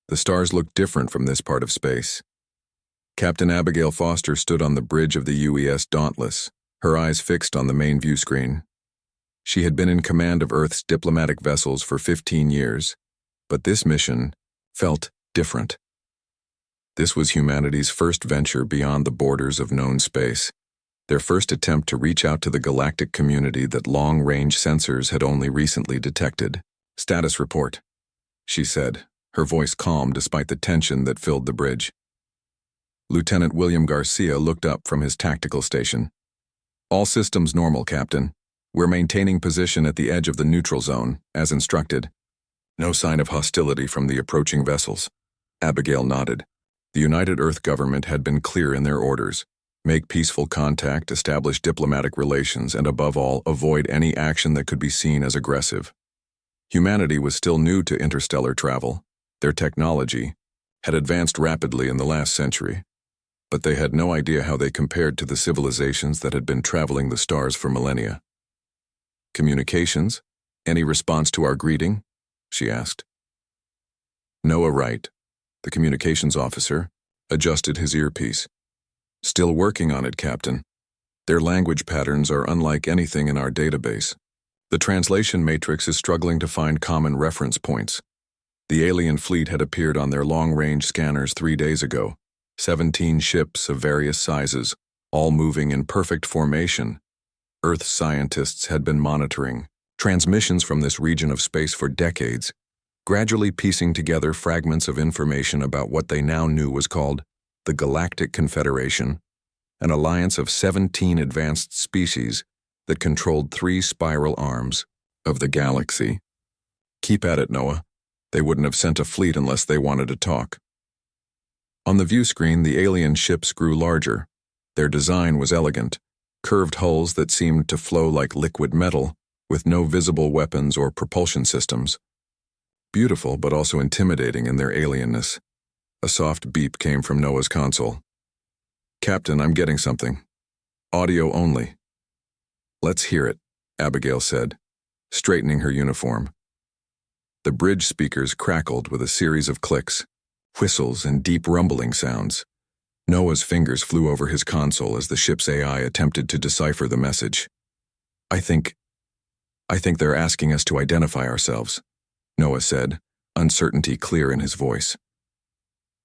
The stars looked different from this part of space. Captain Abigail Foster stood on the bridge of the UES Dauntless, her eyes fixed on the main view screen. She had been in command of Earth's diplomatic vessels for 15 years, but this mission felt different. This was humanity's first venture beyond the borders of known space, their first attempt to reach out to the galactic community that long-range sensors had only recently detected. "Status report," she said, her voice calm despite the tension that filled the bridge. Lieutenant William Garcia looked up from his tactical station. "All systems normal, Captain. We're maintaining position at the edge of the neutral zone, as instructed. No sign of hostility from the approaching vessels." Abigail nodded. The United Earth government had been clear in their orders. Make peaceful contact, establish diplomatic relations, and above all, avoid any action that could be seen as aggressive. Humanity was still new to interstellar travel. Their technology had advanced rapidly in the last century, but they had no idea how they compared to the civilizations that had been traveling the stars for millennia. "Communications? Any response to our greeting?" she asked. Noah Wright, the communications officer, adjusted his earpiece. "Still working on it, Captain. Their language patterns are unlike anything in our database. The translation matrix is struggling to find common reference points. The alien fleet had appeared on their long-range scanners 3 days ago, 17 ships of various sizes, all moving in perfect formation. Earth scientists had been monitoring transmissions from this region of space for decades, gradually piecing together fragments of information about what they now knew was called the Galactic Confederation, an alliance of 17 advanced species that controlled 3 spiral arms of the galaxy. "Keep at it, Noah. They wouldn't have sent a fleet unless they wanted to talk." On the view screen, the alien ships grew larger. Their design was elegant, curved hulls that seemed to flow like liquid metal, with no visible weapons or propulsion systems. Beautiful, but also intimidating in their alienness. A soft beep came from Noah's console. "Captain, I'm getting something. Audio only." "Let's hear it," Abigail said, straightening her uniform. The bridge speakers crackled with a series of clicks, whistles, and deep rumbling sounds. Noah's fingers flew over his console as the ship's AI attempted to decipher the message. I think they're asking us to identify ourselves," Noah said, uncertainty clear in his voice.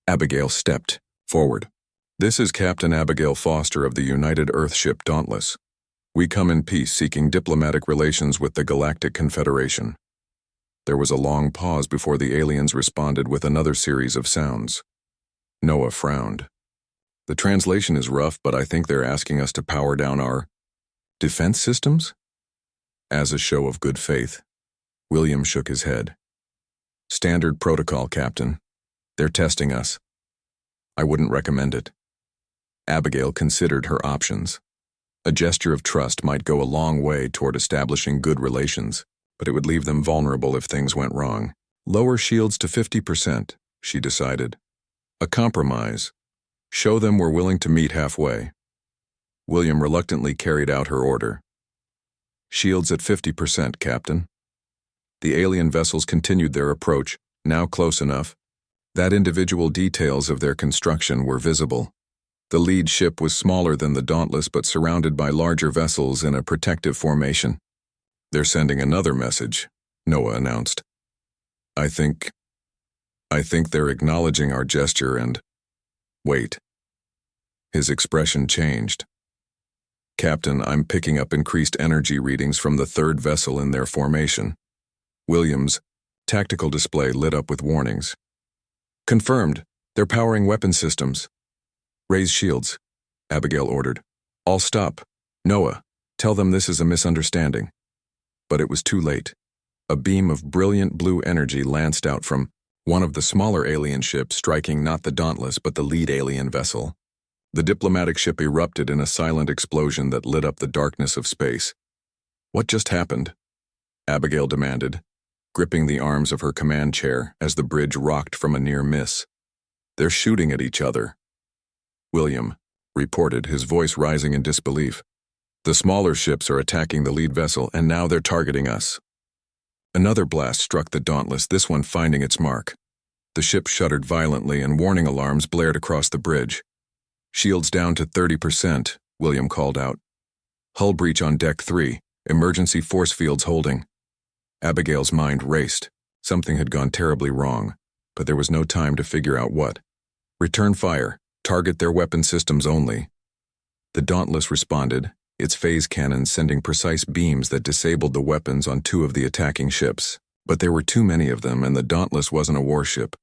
Abigail stepped forward. "This is Captain Abigail Foster of the United Earth ship Dauntless. We come in peace seeking diplomatic relations with the Galactic Confederation." There was a long pause before the aliens responded with another series of sounds. Noah frowned. "The translation is rough, but I think they're asking us to power down our defense systems?" As a show of good faith, William shook his head. "Standard protocol, Captain. They're testing us. I wouldn't recommend it." Abigail considered her options. A gesture of trust might go a long way toward establishing good relations, but it would leave them vulnerable if things went wrong. "Lower shields to 50%, she decided. "A compromise. Show them we're willing to meet halfway." William reluctantly carried out her order. "Shields at 50%, Captain." The alien vessels continued their approach, now close enough that individual details of their construction were visible. The lead ship was smaller than the Dauntless but surrounded by larger vessels in a protective formation. "They're sending another message," Noah announced. I think they're acknowledging our gesture and..." "Wait." His expression changed. "Captain, I'm picking up increased energy readings from the third vessel in their formation." Williams' tactical display lit up with warnings. "Confirmed. They're powering weapon systems." "Raise shields," Abigail ordered. "All stop. Noah, tell them this is a misunderstanding." But it was too late. A beam of brilliant blue energy lanced out from one of the smaller alien ships, striking not the Dauntless but the lead alien vessel. The diplomatic ship erupted in a silent explosion that lit up the darkness of space. "What just happened?" Abigail demanded, gripping the arms of her command chair as the bridge rocked from a near miss. "They're shooting at each other." William reported, his voice rising in disbelief. "The smaller ships are attacking the lead vessel, and now they're targeting us." Another blast struck the Dauntless, this one finding its mark. The ship shuddered violently and warning alarms blared across the bridge. "Shields down to 30%, William called out. "Hull breach on deck 3, emergency force fields holding." Abigail's mind raced. Something had gone terribly wrong, but there was no time to figure out what. "Return fire. Target their weapon systems only." The Dauntless responded, its phase cannons sending precise beams that disabled the weapons on 2 of the attacking ships. But there were too many of them, and the Dauntless wasn't a warship.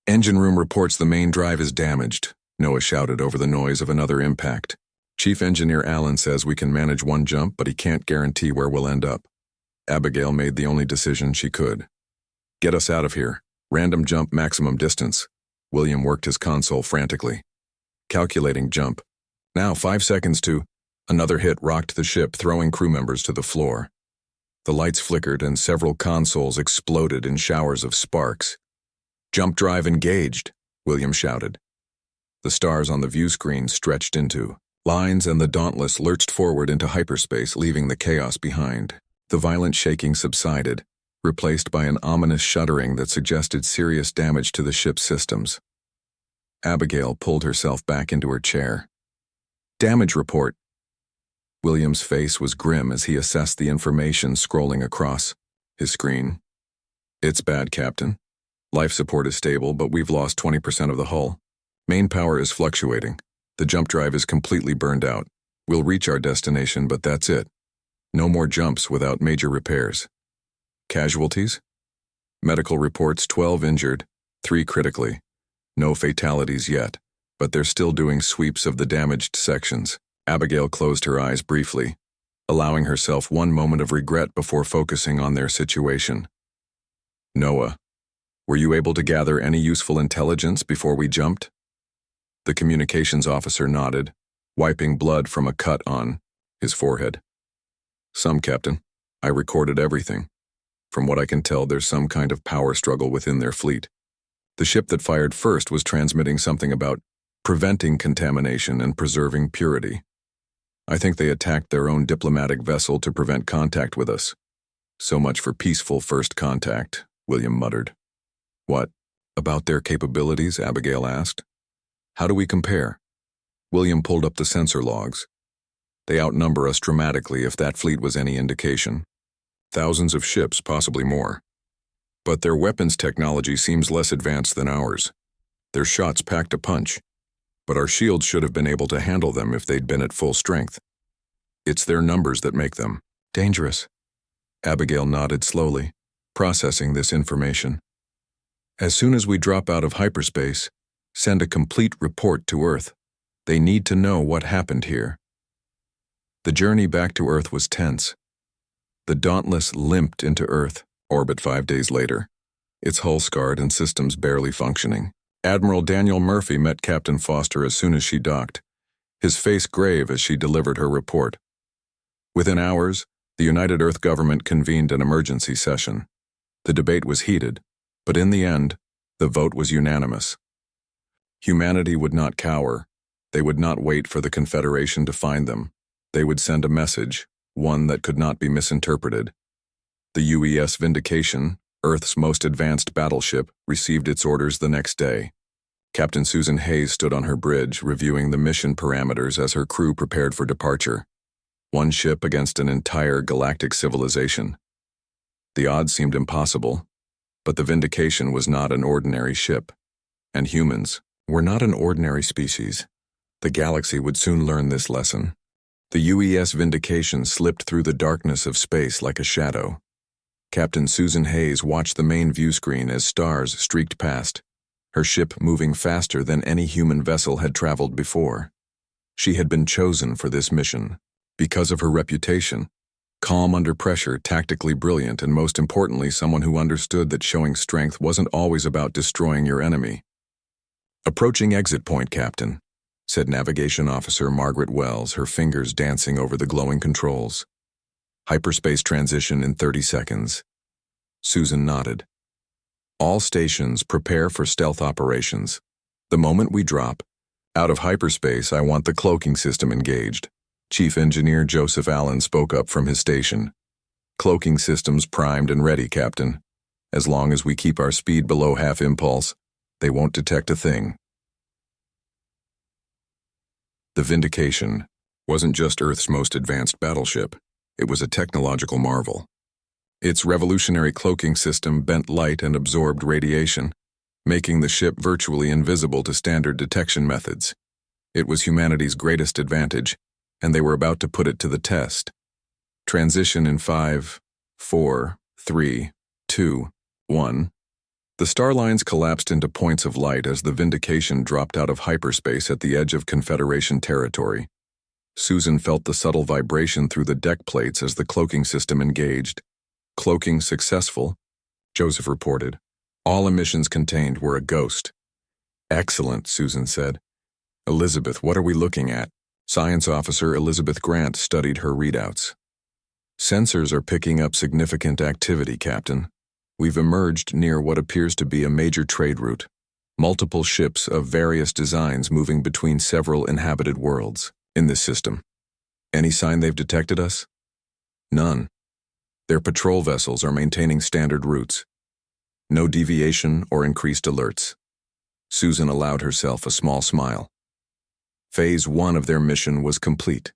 "Engine room reports the main drive is damaged," Noah shouted over the noise of another impact. "Chief Engineer Allen says we can manage one jump, but he can't guarantee where we'll end up." Abigail made the only decision she could. "Get us out of here. Random jump, maximum distance." William worked his console frantically. Calculating jump. "Now 5 seconds to..." Another hit rocked the ship, throwing crew members to the floor. The lights flickered and several consoles exploded in showers of sparks. "Jump drive engaged," William shouted. The stars on the view screen stretched into lines, and the Dauntless lurched forward into hyperspace, leaving the chaos behind. The violent shaking subsided, replaced by an ominous shuddering that suggested serious damage to the ship's systems. Abigail pulled herself back into her chair. "Damage report." William's face was grim as he assessed the information scrolling across his screen. "It's bad, Captain. Life support is stable, but we've lost 20% of the hull. Main power is fluctuating. The jump drive is completely burned out. We'll reach our destination, but that's it. No more jumps without major repairs." "Casualties?" "Medical reports 12 injured, 3 critically. No fatalities yet, but they're still doing sweeps of the damaged sections." Abigail closed her eyes briefly, allowing herself one moment of regret before focusing on their situation. "Noah, were you able to gather any useful intelligence before we jumped?" The communications officer nodded, wiping blood from a cut on his forehead. "Some, Captain. I recorded everything. From what I can tell, there's some kind of power struggle within their fleet. The ship that fired first was transmitting something about preventing contamination and preserving purity. I think they attacked their own diplomatic vessel to prevent contact with us. So much for peaceful first contact," William muttered. "What about their capabilities?" Abigail asked. "How do we compare?" William pulled up the sensor logs. "They outnumber us dramatically, if that fleet was any indication. Thousands of ships, possibly more. But their weapons technology seems less advanced than ours. Their shots packed a punch. But our shields should have been able to handle them if they'd been at full strength. It's their numbers that make them dangerous." Abigail nodded slowly, processing this information. "As soon as we drop out of hyperspace, send a complete report to Earth. They need to know what happened here." The journey back to Earth was tense. The Dauntless limped into Earth, orbit 5 days later, its hull scarred and systems barely functioning. Admiral Daniel Murphy met Captain Foster as soon as she docked, his face grave as she delivered her report. Within hours, the United Earth government convened an emergency session. The debate was heated, but in the end, the vote was unanimous. Humanity would not cower. They would not wait for the Confederation to find them. They would send a message, one that could not be misinterpreted. The UES Vindication, Earth's most advanced battleship, received its orders the next day. Captain Susan Hayes stood on her bridge, reviewing the mission parameters as her crew prepared for departure. One ship against an entire galactic civilization. The odds seemed impossible, but the Vindication was not an ordinary ship, and humans were not an ordinary species. The galaxy would soon learn this lesson. The UES Vindication slipped through the darkness of space like a shadow. Captain Susan Hayes watched the main view screen as stars streaked past, her ship moving faster than any human vessel had traveled before. She had been chosen for this mission because of her reputation, calm under pressure, tactically brilliant, and most importantly, someone who understood that showing strength wasn't always about destroying your enemy. "Approaching exit point, Captain," said Navigation Officer Margaret Wells, her fingers dancing over the glowing controls. "Hyperspace transition in 30 seconds. Susan nodded. "All stations prepare for stealth operations. The moment we drop out of hyperspace, I want the cloaking system engaged." Chief Engineer Joseph Allen spoke up from his station. "Cloaking systems primed and ready, Captain. As long as we keep our speed below half impulse, they won't detect a thing. The Vindication wasn't just Earth's most advanced battleship, it was a technological marvel. Its revolutionary cloaking system bent light and absorbed radiation, making the ship virtually invisible to standard detection methods. It was humanity's greatest advantage, and they were about to put it to the test. Transition in 5, 4, 3, 2, 1. The star lines collapsed into points of light as the Vindication dropped out of hyperspace at the edge of Confederation territory. Susan felt the subtle vibration through the deck plates as the cloaking system engaged. Cloaking successful, Joseph reported. All emissions contained were a ghost. Excellent, Susan said. Elizabeth, what are we looking at? Science Officer Elizabeth Grant studied her readouts. Sensors are picking up significant activity, Captain. We've emerged near what appears to be a major trade route. Multiple ships of various designs moving between several inhabited worlds in this system. Any sign they've detected us? None. Their patrol vessels are maintaining standard routes. No deviation or increased alerts. Susan allowed herself a small smile. Phase 1 of their mission was complete.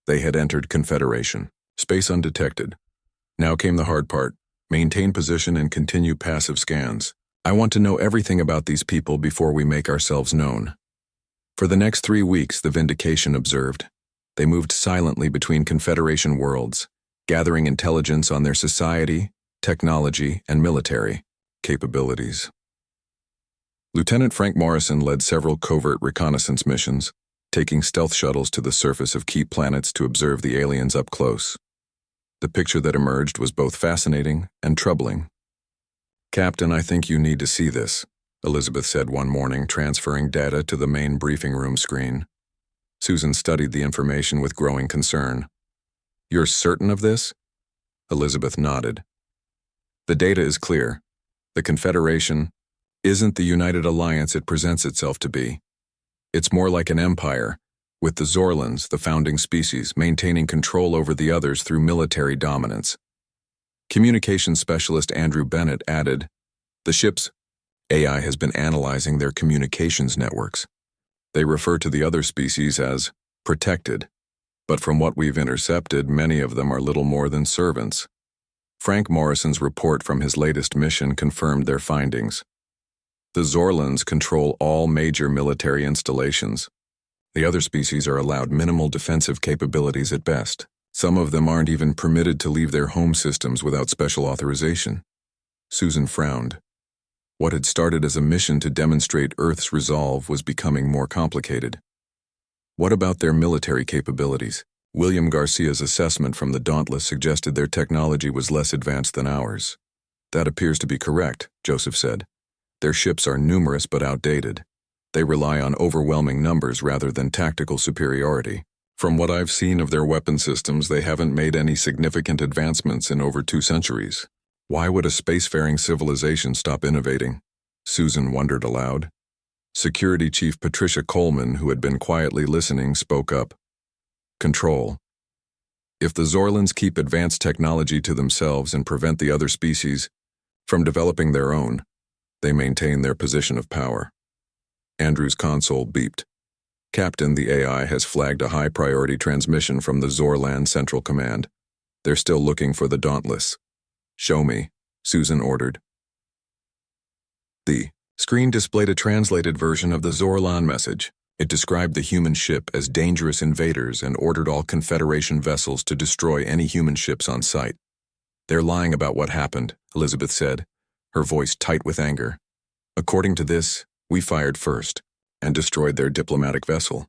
They had entered Confederation, space undetected. Now came the hard part. Maintain position and continue passive scans. I want to know everything about these people before we make ourselves known. For the next 3 weeks, the Vindication observed. They moved silently between Confederation worlds, gathering intelligence on their society, technology, and military capabilities. Lieutenant Frank Morrison led several covert reconnaissance missions, taking stealth shuttles to the surface of key planets to observe the aliens up close. The picture that emerged was both fascinating and troubling. Captain, I think you need to see this, Elizabeth said one morning, transferring data to the main briefing room screen. Susan studied the information with growing concern. You're certain of this? Elizabeth nodded. The data is clear. The Confederation isn't the united alliance it presents itself to be. It's more like an empire, with the Zorlans, the founding species, maintaining control over the others through military dominance. Communications specialist Andrew Bennett added, the ship's AI has been analyzing their communications networks. They refer to the other species as protected, but from what we've intercepted, many of them are little more than servants. Frank Morrison's report from his latest mission confirmed their findings. The Zorlans control all major military installations. The other species are allowed minimal defensive capabilities at best. Some of them aren't even permitted to leave their home systems without special authorization. Susan frowned. What had started as a mission to demonstrate Earth's resolve was becoming more complicated. What about their military capabilities? William Garcia's assessment from the Dauntless suggested their technology was less advanced than ours. That appears to be correct, Joseph said. Their ships are numerous but outdated. They rely on overwhelming numbers rather than tactical superiority. From what I've seen of their weapon systems, they haven't made any significant advancements in over 2 centuries. Why would a spacefaring civilization stop innovating? Susan wondered aloud. Security Chief Patricia Coleman, who had been quietly listening, spoke up. Control. If the Zorlans keep advanced technology to themselves and prevent the other species from developing their own, they maintain their position of power. Andrew's console beeped. Captain, the AI has flagged a high-priority transmission from the Zorlan Central Command. They're still looking for the Dauntless. Show me, Susan ordered. The screen displayed a translated version of the Zorlan message. It described the human ship as dangerous invaders and ordered all Confederation vessels to destroy any human ships on sight. They're lying about what happened, Elizabeth said, her voice tight with anger. According to this, we fired first and destroyed their diplomatic vessel.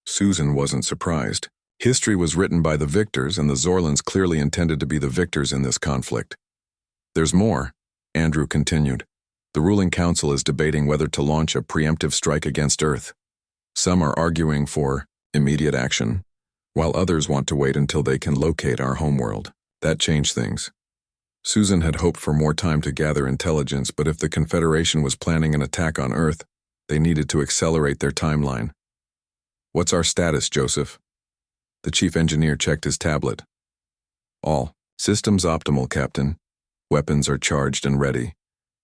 Susan wasn't surprised. History was written by the victors, and the Zorlans clearly intended to be the victors in this conflict. There's more, Andrew continued. The ruling council is debating whether to launch a preemptive strike against Earth. Some are arguing for immediate action, while others want to wait until they can locate our homeworld. That changed things. Susan had hoped for more time to gather intelligence, but if the Confederation was planning an attack on Earth, they needed to accelerate their timeline. What's our status, Joseph? The chief engineer checked his tablet. All systems optimal, Captain. Weapons are charged and ready.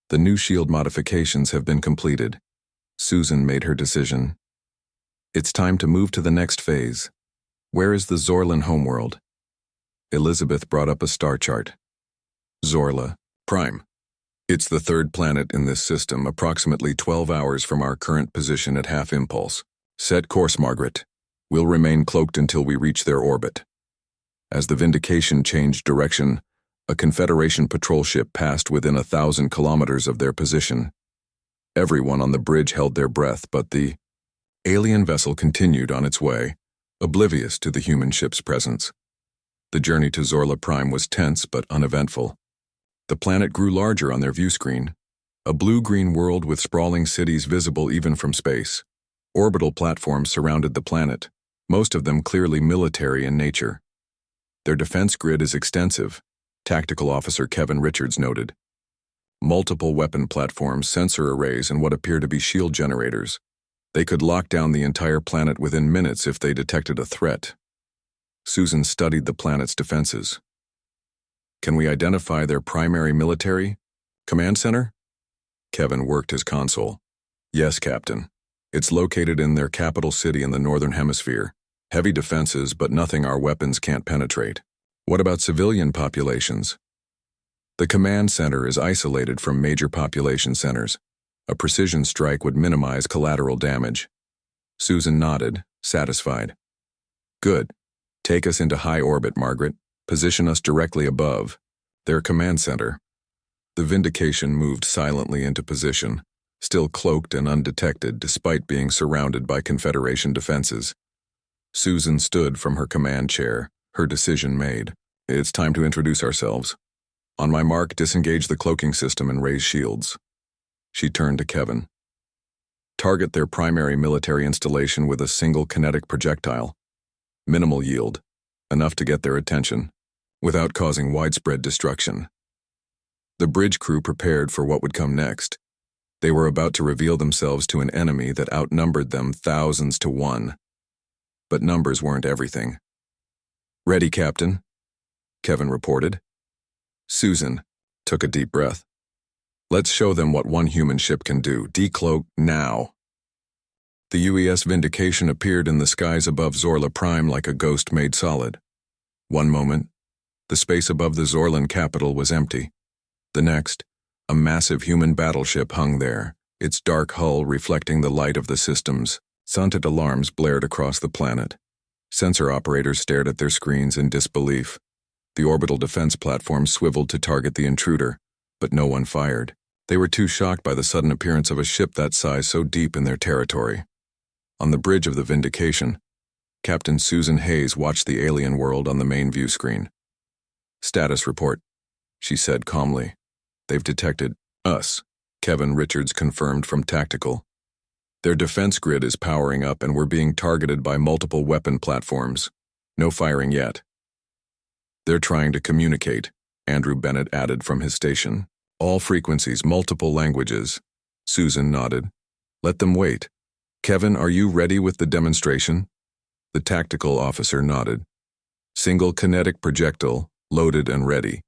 The new shield modifications have been completed. Susan made her decision. It's time to move to the next phase. Where is the Zorlan homeworld? Elizabeth brought up a star chart. Zorla, Prime. It's the third planet in this system, approximately 12 hours from our current position at half impulse. Set course, Margaret. We'll remain cloaked until we reach their orbit. As the Vindication changed direction, a Confederation patrol ship passed within 1,000 kilometers of their position. Everyone on the bridge held their breath, but the alien vessel continued on its way, oblivious to the human ship's presence. The journey to Zorla Prime was tense but uneventful. The planet grew larger on their view screen, a blue-green world with sprawling cities visible even from space. Orbital platforms surrounded the planet, most of them clearly military in nature. Their defense grid is extensive, Tactical Officer Kevin Richards noted. Multiple weapon platforms, sensor arrays, and what appear to be shield generators. They could lock down the entire planet within minutes if they detected a threat. Susan studied the planet's defenses. Can we identify their primary military? Command center? Kevin worked his console. Yes, Captain. It's located in their capital city in the northern hemisphere. Heavy defenses, but nothing our weapons can't penetrate. What about civilian populations? The command center is isolated from major population centers. A precision strike would minimize collateral damage. Susan nodded, satisfied. Good. Take us into high orbit, Margaret. Position us directly above their command center. The Vindication moved silently into position, still cloaked and undetected despite being surrounded by Confederation defenses. Susan stood from her command chair, her decision made. It's time to introduce ourselves. On my mark, disengage the cloaking system and raise shields. She turned to Kevin. Target their primary military installation with a single kinetic projectile. Minimal yield, enough to get their attention, without causing widespread destruction. The bridge crew prepared for what would come next. They were about to reveal themselves to an enemy that outnumbered them thousands to one. But numbers weren't everything. Ready, Captain, Kevin reported. Susan took a deep breath. Let's show them what one human ship can do. Decloak now. The UES Vindication appeared in the skies above Zorla Prime like a ghost made solid. One moment, the space above the Zorlan capital was empty. The next, a massive human battleship hung there, its dark hull reflecting the light of the systems. Scented alarms blared across the planet. Sensor operators stared at their screens in disbelief. The orbital defense platform swiveled to target the intruder, but no one fired. They were too shocked by the sudden appearance of a ship that size so deep in their territory. On the bridge of the Vindication, Captain Susan Hayes watched the alien world on the main view screen. Status report, she said calmly. They've detected us, Kevin Richards confirmed from Tactical. Their defense grid is powering up and we're being targeted by multiple weapon platforms. No firing yet. They're trying to communicate, Andrew Bennett added from his station. All frequencies, multiple languages. Susan nodded. Let them wait. Kevin, are you ready with the demonstration? The tactical officer nodded. Single kinetic projectile, loaded and ready.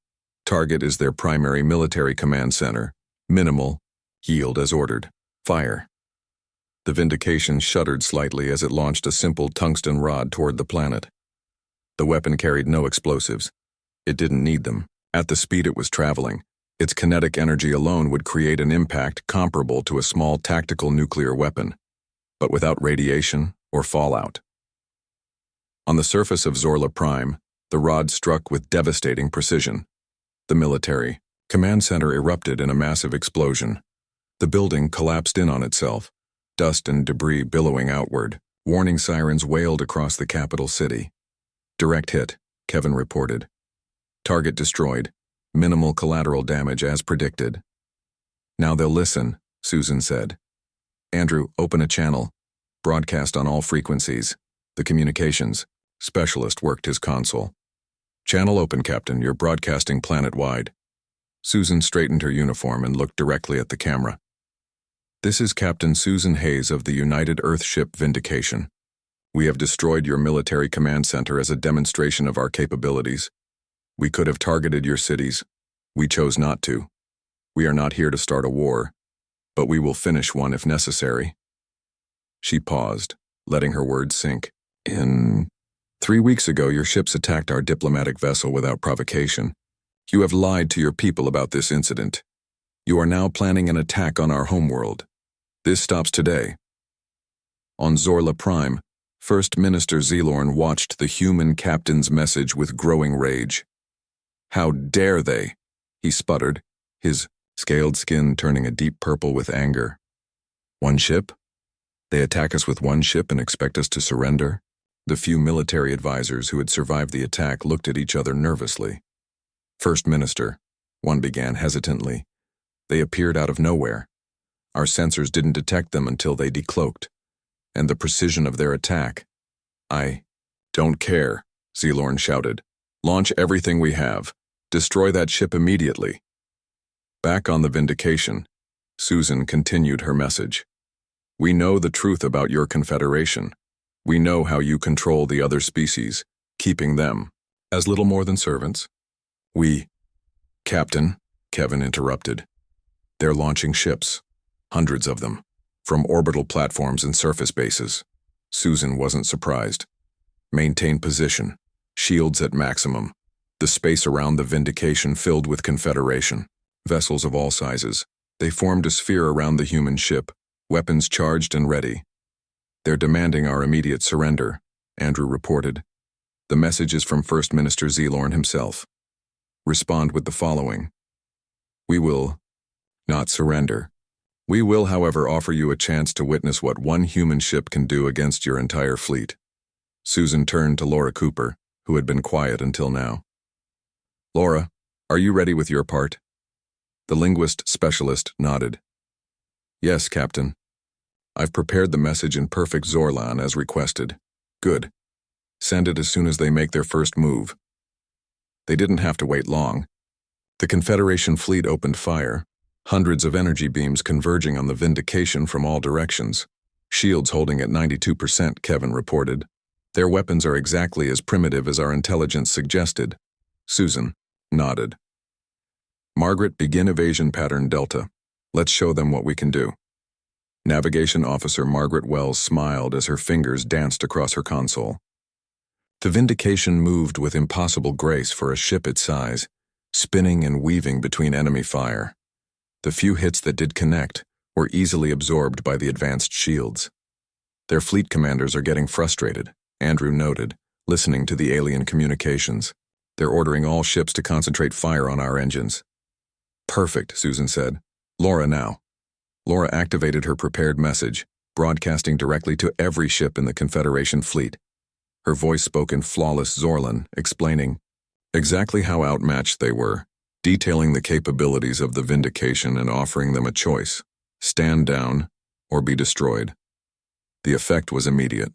Target is their primary military command center. Minimal. Yield as ordered. Fire. The Vindication shuddered slightly as it launched a simple tungsten rod toward the planet. The weapon carried no explosives. It didn't need them. At the speed it was traveling, its kinetic energy alone would create an impact comparable to a small tactical nuclear weapon, but without radiation or fallout. On the surface of Zorla Prime, the rod struck with devastating precision. The military command center erupted in a massive explosion. The building collapsed in on itself, dust and debris billowing outward. Warning sirens wailed across the capital city. Direct hit, Kevin reported. Target destroyed. Minimal collateral damage as predicted. Now they'll listen, Susan said. Andrew, open a channel. Broadcast on all frequencies. The communications specialist worked his console. Channel open, Captain. You're broadcasting planet-wide. Susan straightened her uniform and looked directly at the camera. This is Captain Susan Hayes of the United Earth ship Vindication. We have destroyed your military command center as a demonstration of our capabilities. We could have targeted your cities, We chose not to. We are not here to start a war, but we will finish one if necessary. She paused, letting her words sink. 3 weeks ago, your ships attacked our diplomatic vessel without provocation. You have lied to your people about this incident. You are now planning an attack on our homeworld. This stops today. On Zorla Prime, First Minister Zelorn watched the human captain's message with growing rage. How dare they? He sputtered, his scaled skin turning a deep purple with anger. One ship? They attack us with one ship and expect us to surrender? The few military advisors who had survived the attack looked at each other nervously. First Minister, one began hesitantly. They appeared out of nowhere. Our sensors didn't detect them until they decloaked. And the precision of their attack. I don't care, Zelorn shouted. Launch everything we have. Destroy that ship immediately. Back on the Vindication, Susan continued her message. We know the truth about your confederation. We know how you control the other species, keeping them as little more than servants. Captain, Kevin interrupted. They're launching ships, hundreds of them, from orbital platforms and surface bases. Susan wasn't surprised. Maintain position, shields at maximum. The space around the Vindication filled with Confederation. Vessels of all sizes. They formed a sphere around the human ship, weapons charged and ready. They're demanding our immediate surrender, Andrew reported. The message is from First Minister Zelorn himself. Respond with the following. We will not surrender. We will, however, offer you a chance to witness what one human ship can do against your entire fleet. Susan turned to Laura Cooper, who had been quiet until now. Laura, are you ready with your part? The linguist specialist nodded. Yes, Captain. I've prepared the message in perfect Zorlan as requested. Good. Send it as soon as they make their first move. They didn't have to wait long. The Confederation fleet opened fire, hundreds of energy beams converging on the Vindication from all directions. Shields holding at 92%, Kevin reported. Their weapons are exactly as primitive as our intelligence suggested. Susan nodded. Margaret, begin evasion pattern Delta. Let's show them what we can do. Navigation Officer Margaret Wells smiled as her fingers danced across her console. The Vindication moved with impossible grace for a ship its size, spinning and weaving between enemy fire. The few hits that did connect were easily absorbed by the advanced shields. Their fleet commanders are getting frustrated, Andrew noted, listening to the alien communications. They're ordering all ships to concentrate fire on our engines. Perfect, Susan said. Laura now. Laura activated her prepared message, broadcasting directly to every ship in the Confederation fleet. Her voice spoke in flawless Zorlan, explaining exactly how outmatched they were, detailing the capabilities of the Vindication and offering them a choice: stand down or be destroyed. The effect was immediate.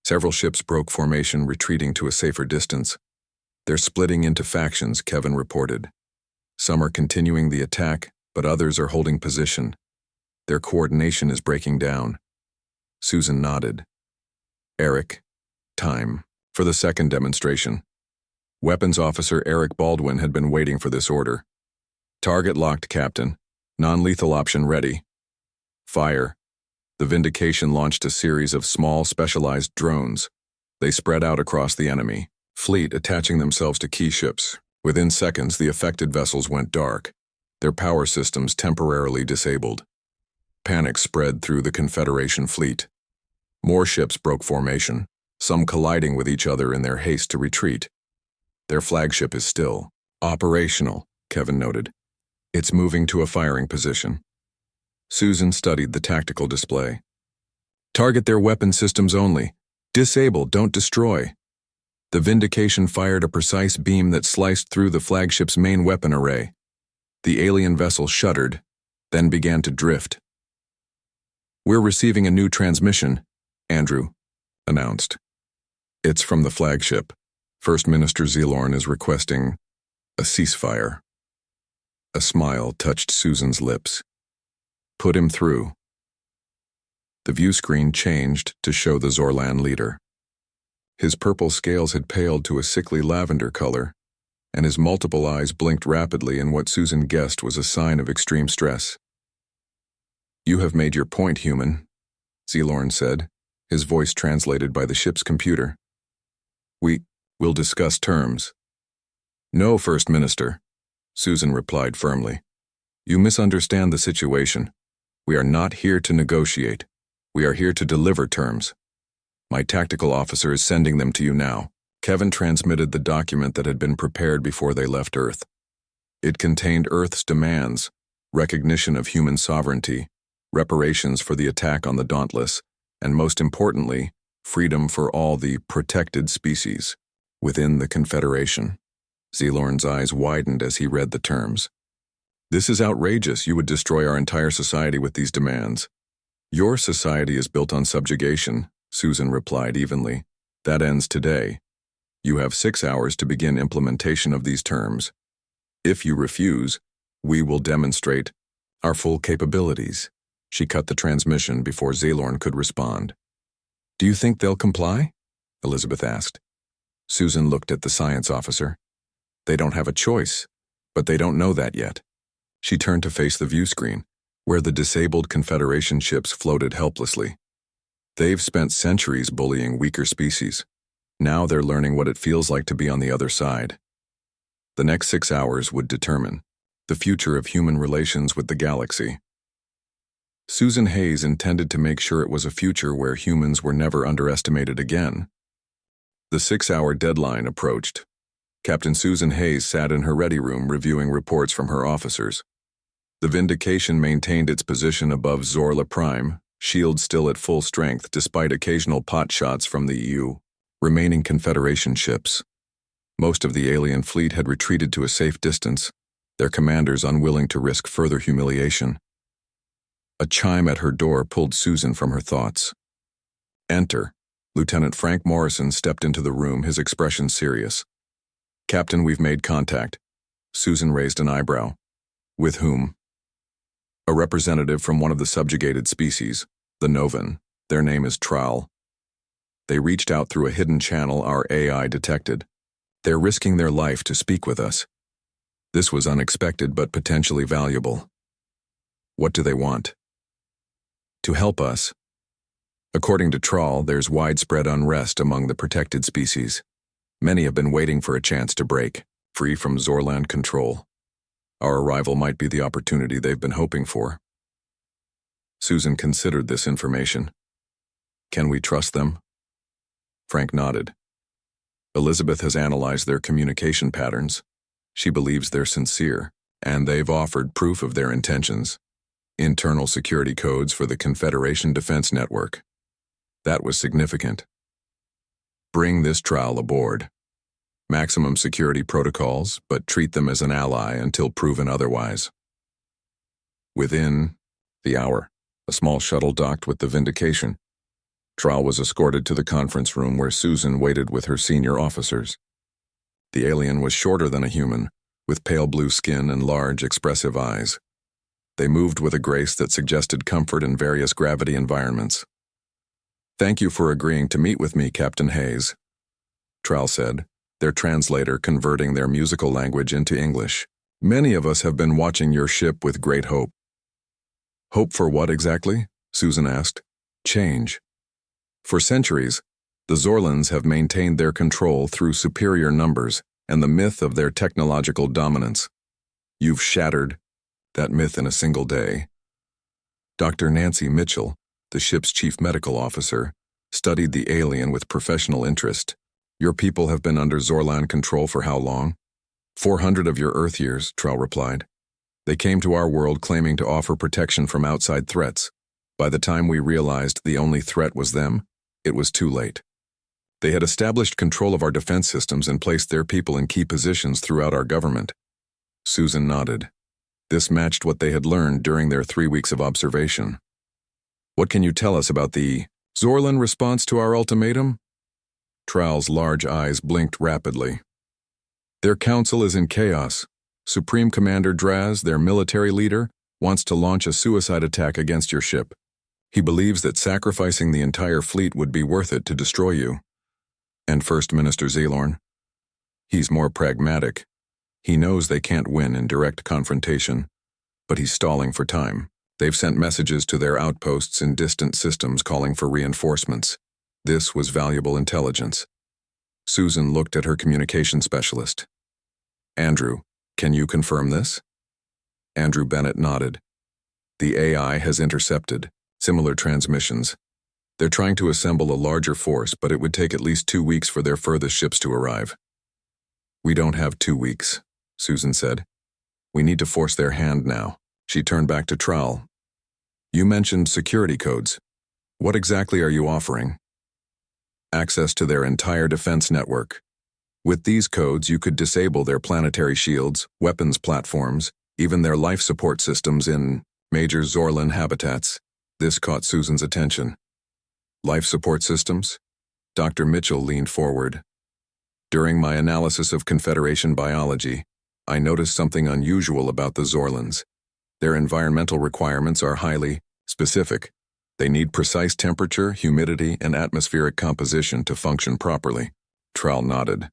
Several ships broke formation, retreating to a safer distance. They're splitting into factions, Kevin reported. Some are continuing the attack, but others are holding position. Their coordination is breaking down. Susan nodded. Eric, time for the second demonstration. Weapons Officer Eric Baldwin had been waiting for this order. Target locked, Captain. Non-lethal option ready. Fire. The Vindication launched a series of small, specialized drones. They spread out across the enemy fleet, attaching themselves to key ships. Within seconds, the affected vessels went dark, their power systems temporarily disabled. Panic spread through the Confederation fleet. More ships broke formation, some colliding with each other in their haste to retreat. Their flagship is still operational, Kevin noted. It's moving to a firing position. Susan studied the tactical display. Target their weapon systems only. Disable, don't destroy. The Vindication fired a precise beam that sliced through the flagship's main weapon array. The alien vessel shuddered, then began to drift. We're receiving a new transmission, Andrew announced. It's from the flagship. First Minister Zelorn is requesting a ceasefire. A smile touched Susan's lips. Put him through. The view screen changed to show the Zorlan leader. His purple scales had paled to a sickly lavender color, and his multiple eyes blinked rapidly in what Susan guessed was a sign of extreme stress. "You have made your point, human," Zelorn said, his voice translated by the ship's computer. "We'll discuss terms." "No, First Minister," Susan replied firmly. "You misunderstand the situation. We are not here to negotiate. We are here to deliver terms. My tactical officer is sending them to you now." Kevin transmitted the document that had been prepared before they left Earth. It contained Earth's demands, recognition of human sovereignty, reparations for the attack on the Dauntless, and most importantly, freedom for all the protected species within the Confederation. Zelorn's eyes widened as he read the terms. "This is outrageous. You would destroy our entire society with these demands." "Your society is built on subjugation," Susan replied evenly. "That ends today. You have 6 hours to begin implementation of these terms. If you refuse, we will demonstrate our full capabilities." She cut the transmission before Zelorn could respond. "Do you think they'll comply?" Elizabeth asked. Susan looked at the science officer. "They don't have a choice, but they don't know that yet." She turned to face the view screen, where the disabled Confederation ships floated helplessly. They've spent centuries bullying weaker species. Now they're learning what it feels like to be on the other side. The next 6 hours would determine the future of human relations with the galaxy. Susan Hayes intended to make sure it was a future where humans were never underestimated again. The 6-hour deadline approached. Captain Susan Hayes sat in her ready room reviewing reports from her officers. The Vindication maintained its position above Zorla Prime, shield still at full strength despite occasional pot shots from the EU. Remaining Confederation ships. Most of the alien fleet had retreated to a safe distance, their commanders unwilling to risk further humiliation. A chime at her door pulled Susan from her thoughts. "Enter." Lieutenant Frank Morrison stepped into the room, his expression serious. "Captain, we've made contact." Susan raised an eyebrow. "With whom?" "A representative from one of the subjugated species, the Novan. Their name is Tral. They reached out through a hidden channel our AI detected. They're risking their life to speak with us. This was unexpected but potentially valuable." "What do they want?" "To help us. According to Tral, there's widespread unrest among the protected species. Many have been waiting for a chance to break, free from Zorland control. Our arrival might be the opportunity they've been hoping for." Susan considered this information. "Can we trust them?" Frank nodded. "Elizabeth has analyzed their communication patterns. She believes they're sincere, and they've offered proof of their intentions. Internal security codes for the Confederation Defense Network. That was significant. Bring this Tral aboard. Maximum security protocols, but treat them as an ally until proven otherwise." Within the hour, a small shuttle docked with the Vindication. Tral was escorted to the conference room where Susan waited with her senior officers. The alien was shorter than a human, with pale blue skin and large, expressive eyes. They moved with a grace that suggested comfort in various gravity environments. "Thank you for agreeing to meet with me, Captain Hayes," Tral said, their translator converting their musical language into English. "Many of us have been watching your ship with great hope." "Hope for what exactly?" Susan asked. "Change. For centuries, the Zorlans have maintained their control through superior numbers and the myth of their technological dominance. You've shattered that myth in a single day." Dr. Nancy Mitchell, the ship's chief medical officer, studied the alien with professional interest. "Your people have been under Zorlan control for how long?" 400 of your Earth years, Tral replied. "They came to our world claiming to offer protection from outside threats. By the time we realized the only threat was them, it was too late. They had established control of our defense systems and placed their people in key positions throughout our government." Susan nodded. This matched what they had learned during their 3 weeks of observation. "What can you tell us about the Zorlan response to our ultimatum?" Tral's large eyes blinked rapidly. "Their council is in chaos. Supreme Commander Draz, their military leader, wants to launch a suicide attack against your ship. He believes that sacrificing the entire fleet would be worth it to destroy you." "And First Minister Zelorn?" "He's more pragmatic. He knows they can't win in direct confrontation, but he's stalling for time. They've sent messages to their outposts in distant systems calling for reinforcements. This was valuable intelligence. Susan looked at her communication specialist. Andrew, can you confirm this? Andrew Bennett nodded. The AI has intercepted similar transmissions. They're trying to assemble a larger force, but it would take at least 2 weeks for their furthest ships to arrive. We don't have 2 weeks, Susan said. We need to force their hand now. She turned back to Trowell. You mentioned security codes. What exactly are you offering? Access to their entire defense network. With these codes, you could disable their planetary shields, weapons platforms, even their life support systems in major Zorlan habitats. This caught Susan's attention. Life support systems? Dr. Mitchell leaned forward. During my analysis of Confederation biology, I noticed something unusual about the Zorlans. Their environmental requirements are highly specific. They need precise temperature, humidity, and atmospheric composition to function properly. Trowell nodded.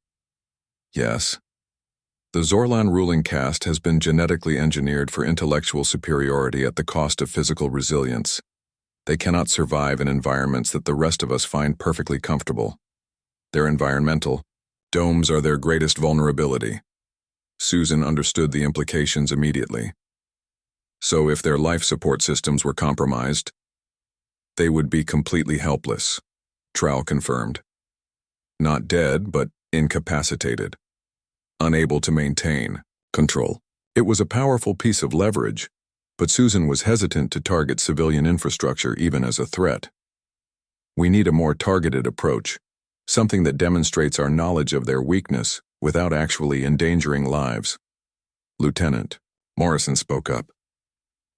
Yes. The Zorlan ruling caste has been genetically engineered for intellectual superiority at the cost of physical resilience. They cannot survive in environments that the rest of us find perfectly comfortable. Their environmental domes are their greatest vulnerability. Susan understood the implications immediately. So if their life support systems were compromised, they would be completely helpless, Trowell confirmed. Not dead, but incapacitated. Unable to maintain control. It was a powerful piece of leverage, but Susan was hesitant to target civilian infrastructure even as a threat. We need a more targeted approach, something that demonstrates our knowledge of their weakness without actually endangering lives. Lieutenant Morrison spoke up.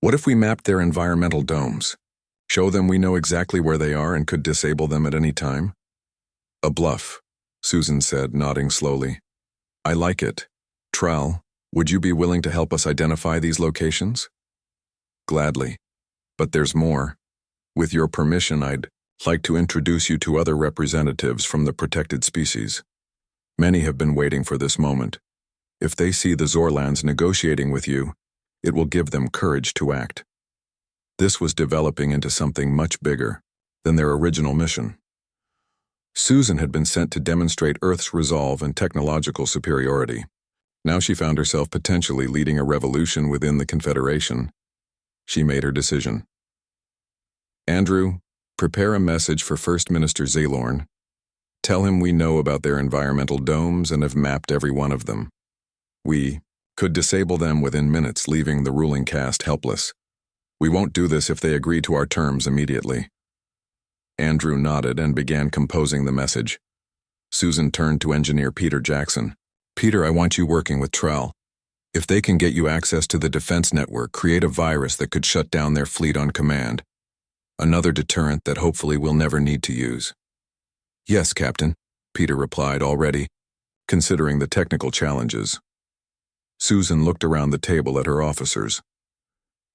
What if we mapped their environmental domes? Show them we know exactly where they are and could disable them at any time? A bluff, Susan said, nodding slowly. I like it. Trowell, would you be willing to help us identify these locations? Gladly. But there's more. With your permission, I'd like to introduce you to other representatives from the protected species. Many have been waiting for this moment. If they see the Zorlans negotiating with you, it will give them courage to act. This was developing into something much bigger than their original mission. Susan had been sent to demonstrate Earth's resolve and technological superiority. Now she found herself potentially leading a revolution within the Confederation. She made her decision. Andrew, prepare a message for First Minister Zaylorn. Tell him we know about their environmental domes and have mapped every one of them. We could disable them within minutes, leaving the ruling caste helpless. We won't do this if they agree to our terms immediately. Andrew nodded and began composing the message. Susan turned to engineer Peter Jackson. Peter, I want you working with Trowell. If they can get you access to the defense network, create a virus that could shut down their fleet on command. Another deterrent that hopefully we'll never need to use. Yes, Captain, Peter replied, already considering the technical challenges. Susan looked around the table at her officers.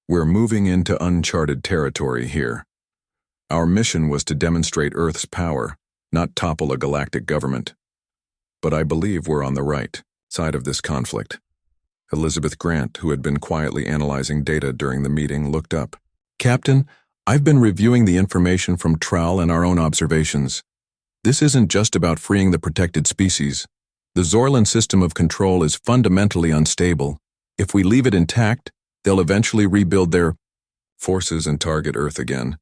We're moving into uncharted territory here. Our mission was to demonstrate Earth's power, not topple a galactic government. But I believe we're on the right side of this conflict. Elizabeth Grant, who had been quietly analyzing data during the meeting, looked up. Captain, I've been reviewing the information from Trowell and our own observations. This isn't just about freeing the protected species. The Zorlan system of control is fundamentally unstable. If we leave it intact, they'll eventually rebuild their forces and target Earth again.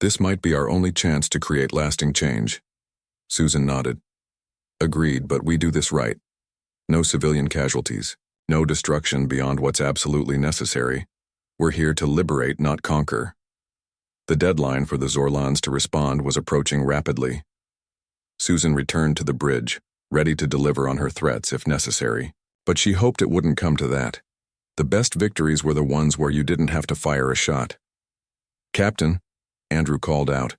This might be our only chance to create lasting change. Susan nodded. Agreed, but we do this right. No civilian casualties. No destruction beyond what's absolutely necessary. We're here to liberate, not conquer. The deadline for the Zorlans to respond was approaching rapidly. Susan returned to the bridge, ready to deliver on her threats if necessary. But she hoped it wouldn't come to that. The best victories were the ones where you didn't have to fire a shot. Captain, Andrew called out.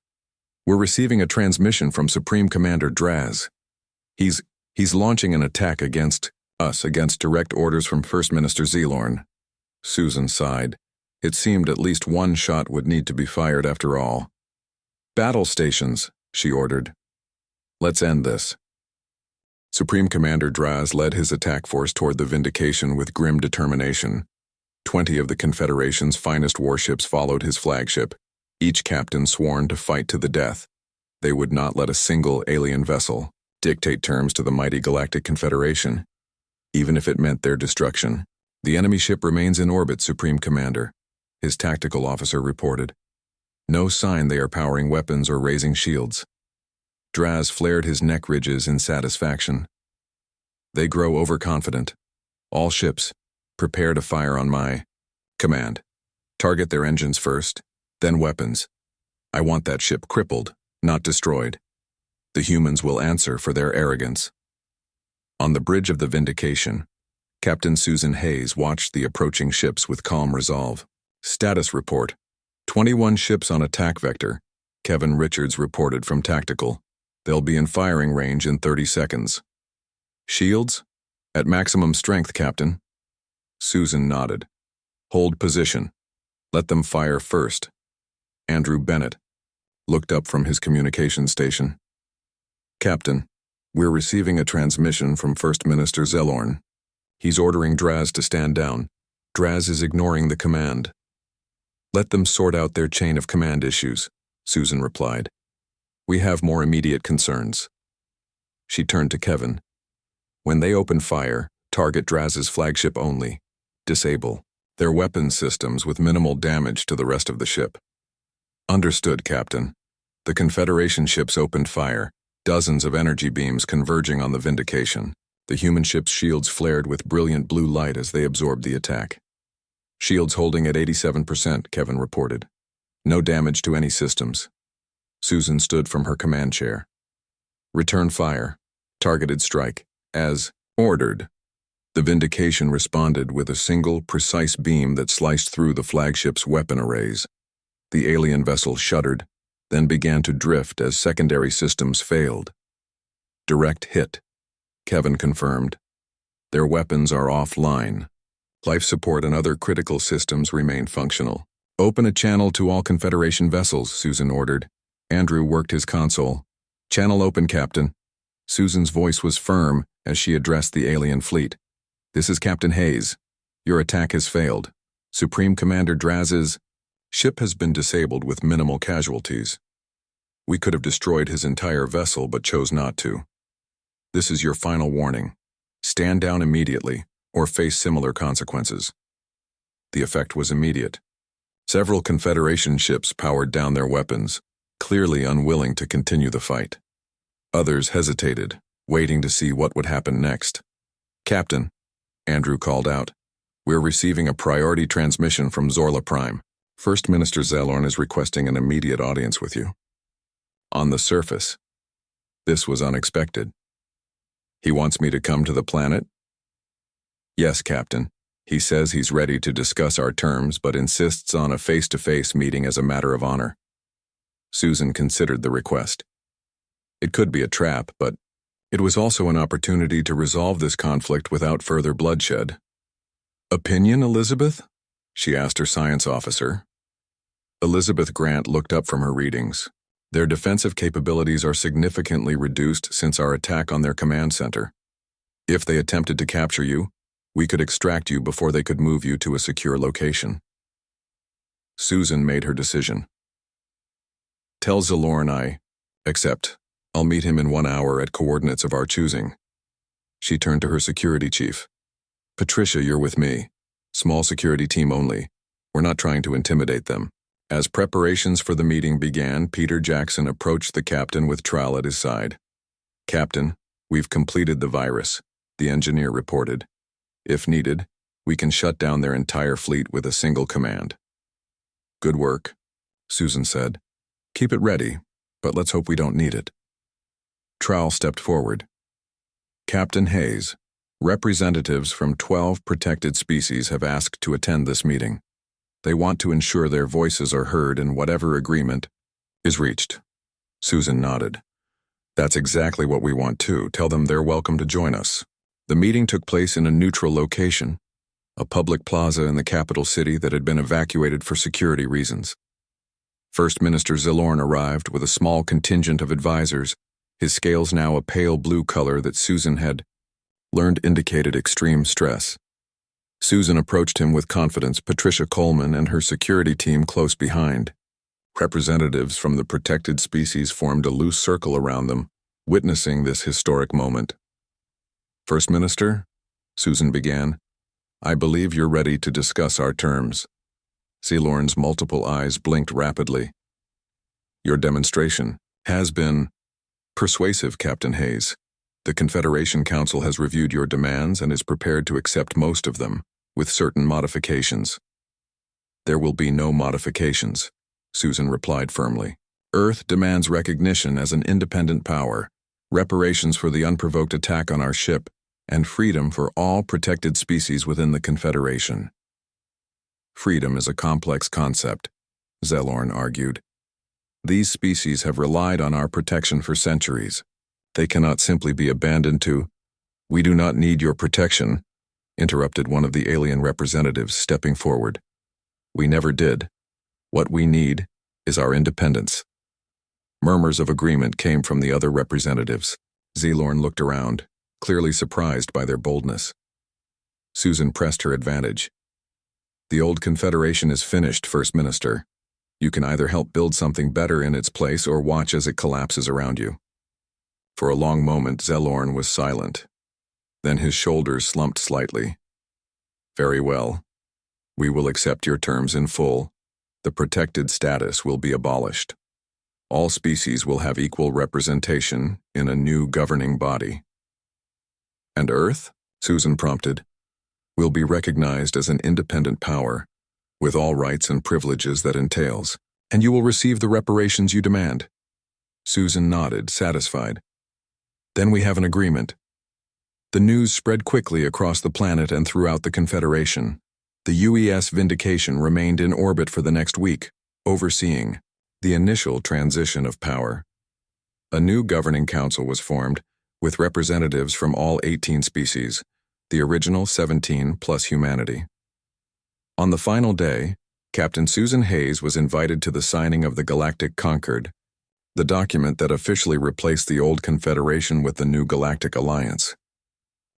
We're receiving a transmission from Supreme Commander Draz. He's launching an attack against us, against direct orders from First Minister Zaylorn. Susan sighed. It seemed at least one shot would need to be fired after all. Battle stations, she ordered. Let's end this. Supreme Commander Draz led his attack force toward the Vindication with grim determination. 20 of the Confederation's finest warships followed his flagship, each captain sworn to fight to the death. They would not let a single alien vessel dictate terms to the mighty Galactic Confederation, even if it meant their destruction. The enemy ship remains in orbit, Supreme Commander, his tactical officer reported. No sign they are powering weapons or raising shields. Draz flared his neck ridges in satisfaction. They grow overconfident. All ships, prepare to fire on my command. Target their engines first, then weapons. I want that ship crippled, not destroyed. The humans will answer for their arrogance. On the bridge of the Vindication, Captain Susan Hayes watched the approaching ships with calm resolve. Status report. 21 ships on attack vector, Kevin Richards reported from Tactical. They'll be in firing range in 30 seconds. Shields? At maximum strength, Captain. Susan nodded. Hold position. Let them fire first. Andrew Bennett looked up from his communication station. Captain, we're receiving a transmission from First Minister Zellorn. He's ordering Draz to stand down. Draz is ignoring the command. Let them sort out their chain of command issues, Susan replied. We have more immediate concerns. She turned to Kevin. When they open fire, target Draz's flagship only. Disable their weapons systems with minimal damage to the rest of the ship. Understood, Captain. The Confederation ships opened fire, dozens of energy beams converging on the Vindication. The human ship's shields flared with brilliant blue light as they absorbed the attack. Shields holding at 87%, Kevin reported. No damage to any systems. Susan stood from her command chair. Return fire. Targeted strike. As ordered. The Vindication responded with a single, precise beam that sliced through the flagship's weapon arrays. The alien vessel shuddered, then began to drift as secondary systems failed. Direct hit, Kevin confirmed. Their weapons are offline. Life support and other critical systems remain functional. Open a channel to all Confederation vessels, Susan ordered. Andrew worked his console. Channel open, Captain. Susan's voice was firm as she addressed the alien fleet. This is Captain Hayes. Your attack has failed. Supreme Commander Draz's ship has been disabled with minimal casualties. We could have destroyed his entire vessel but chose not to. This is your final warning. Stand down immediately or face similar consequences. The effect was immediate. Several Confederation ships powered down their weapons, clearly unwilling to continue the fight. Others hesitated, waiting to see what would happen next. Captain, Andrew called out, we're receiving a priority transmission from Zorla Prime. First Minister Zellorn is requesting an immediate audience with you. On the surface, this was unexpected. He wants me to come to the planet? Yes, Captain. He says he's ready to discuss our terms but insists on a face-to-face meeting as a matter of honor. Susan considered the request. It could be a trap, but it was also an opportunity to resolve this conflict without further bloodshed. Opinion, Elizabeth? She asked her science officer. Elizabeth Grant looked up from her readings. Their defensive capabilities are significantly reduced since our attack on their command center. If they attempted to capture you, we could extract you before they could move you to a secure location. Susan made her decision. Tell Zellorn I accept. I'll meet him in 1 hour at coordinates of our choosing. She turned to her security chief. Patricia, you're with me. Small security team only. We're not trying to intimidate them. As preparations for the meeting began, Peter Jackson approached the captain with Trowell at his side. Captain, we've completed the virus, the engineer reported. If needed, we can shut down their entire fleet with a single command. Good work, Susan said. Keep it ready, but let's hope we don't need it. Trowell stepped forward. Captain Hayes, representatives from 12 protected species have asked to attend this meeting. They want to ensure their voices are heard and whatever agreement is reached. Susan nodded. That's exactly what we want too. Tell them they're welcome to join us. The meeting took place in a neutral location, a public plaza in the capital city that had been evacuated for security reasons. First Minister Zellorn arrived with a small contingent of advisors, his scales now a pale blue color that Susan had learned indicated extreme stress. Susan approached him with confidence, Patricia Coleman and her security team close behind. Representatives from the protected species formed a loose circle around them, witnessing this historic moment. "First Minister," Susan began, "I believe you're ready to discuss our terms." Ceylorn's multiple eyes blinked rapidly. "Your demonstration has been persuasive, Captain Hayes. The Confederation Council has reviewed your demands and is prepared to accept most of them, with certain modifications." "There will be no modifications," Susan replied firmly. "Earth demands recognition as an independent power, reparations for the unprovoked attack on our ship, and freedom for all protected species within the Confederation." "Freedom is a complex concept," Ceylorn argued. "These species have relied on our protection for centuries. They cannot simply be abandoned to—" "We do not need your protection," interrupted one of the alien representatives, stepping forward. "We never did. What we need is our independence." Murmurs of agreement came from the other representatives. Ceylorn looked around, clearly surprised by their boldness. Susan pressed her advantage. "The old Confederation is finished, First Minister. You can either help build something better in its place or watch as it collapses around you." For a long moment, Ceylorn was silent. Then his shoulders slumped slightly. "Very well. We will accept your terms in full. The protected status will be abolished. All species will have equal representation in a new governing body." "And Earth?" Susan prompted. "Will be recognized as an independent power, with all rights and privileges that entails, and you will receive the reparations you demand." Susan nodded, satisfied. "Then we have an agreement." The news spread quickly across the planet and throughout the Confederation. The UES Vindication remained in orbit for the next week, overseeing the initial transition of power. A new governing council was formed, with representatives from all 18 species, the original 17 plus humanity. On the final day, Captain Susan Hayes was invited to the signing of the Galactic Concord, the document that officially replaced the old Confederation with the new Galactic Alliance.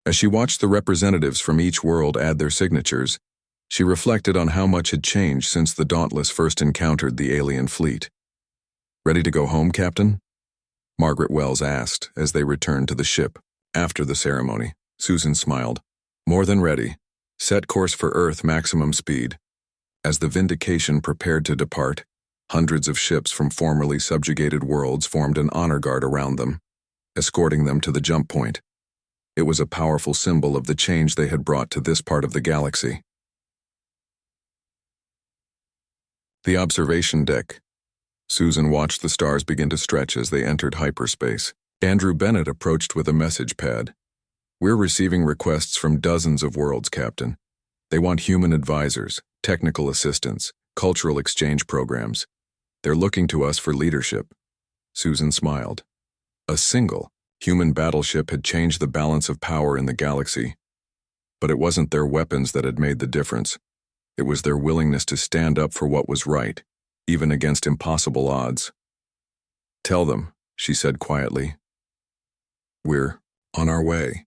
As she watched the representatives from each world add their signatures, she reflected on how much had changed since the Dauntless first encountered the alien fleet. "Ready to go home, Captain?" Margaret Wells asked as they returned to the ship. After the ceremony, Susan smiled. "More than ready. Set course for Earth maximum speed." As the Vindication prepared to depart, hundreds of ships from formerly subjugated worlds formed an honor guard around them, escorting them to the jump point. It was a powerful symbol of the change they had brought to this part of the galaxy. The observation deck. Susan watched the stars begin to stretch as they entered hyperspace. Andrew Bennett approached with a message pad. "We're receiving requests from dozens of worlds, Captain. They want human advisors, technical assistance, cultural exchange programs. They're looking to us for leadership." Susan smiled. A single human battleship had changed the balance of power in the galaxy. But it wasn't their weapons that had made the difference. It was their willingness to stand up for what was right, even against impossible odds. "Tell them," she said quietly. "We're on our way."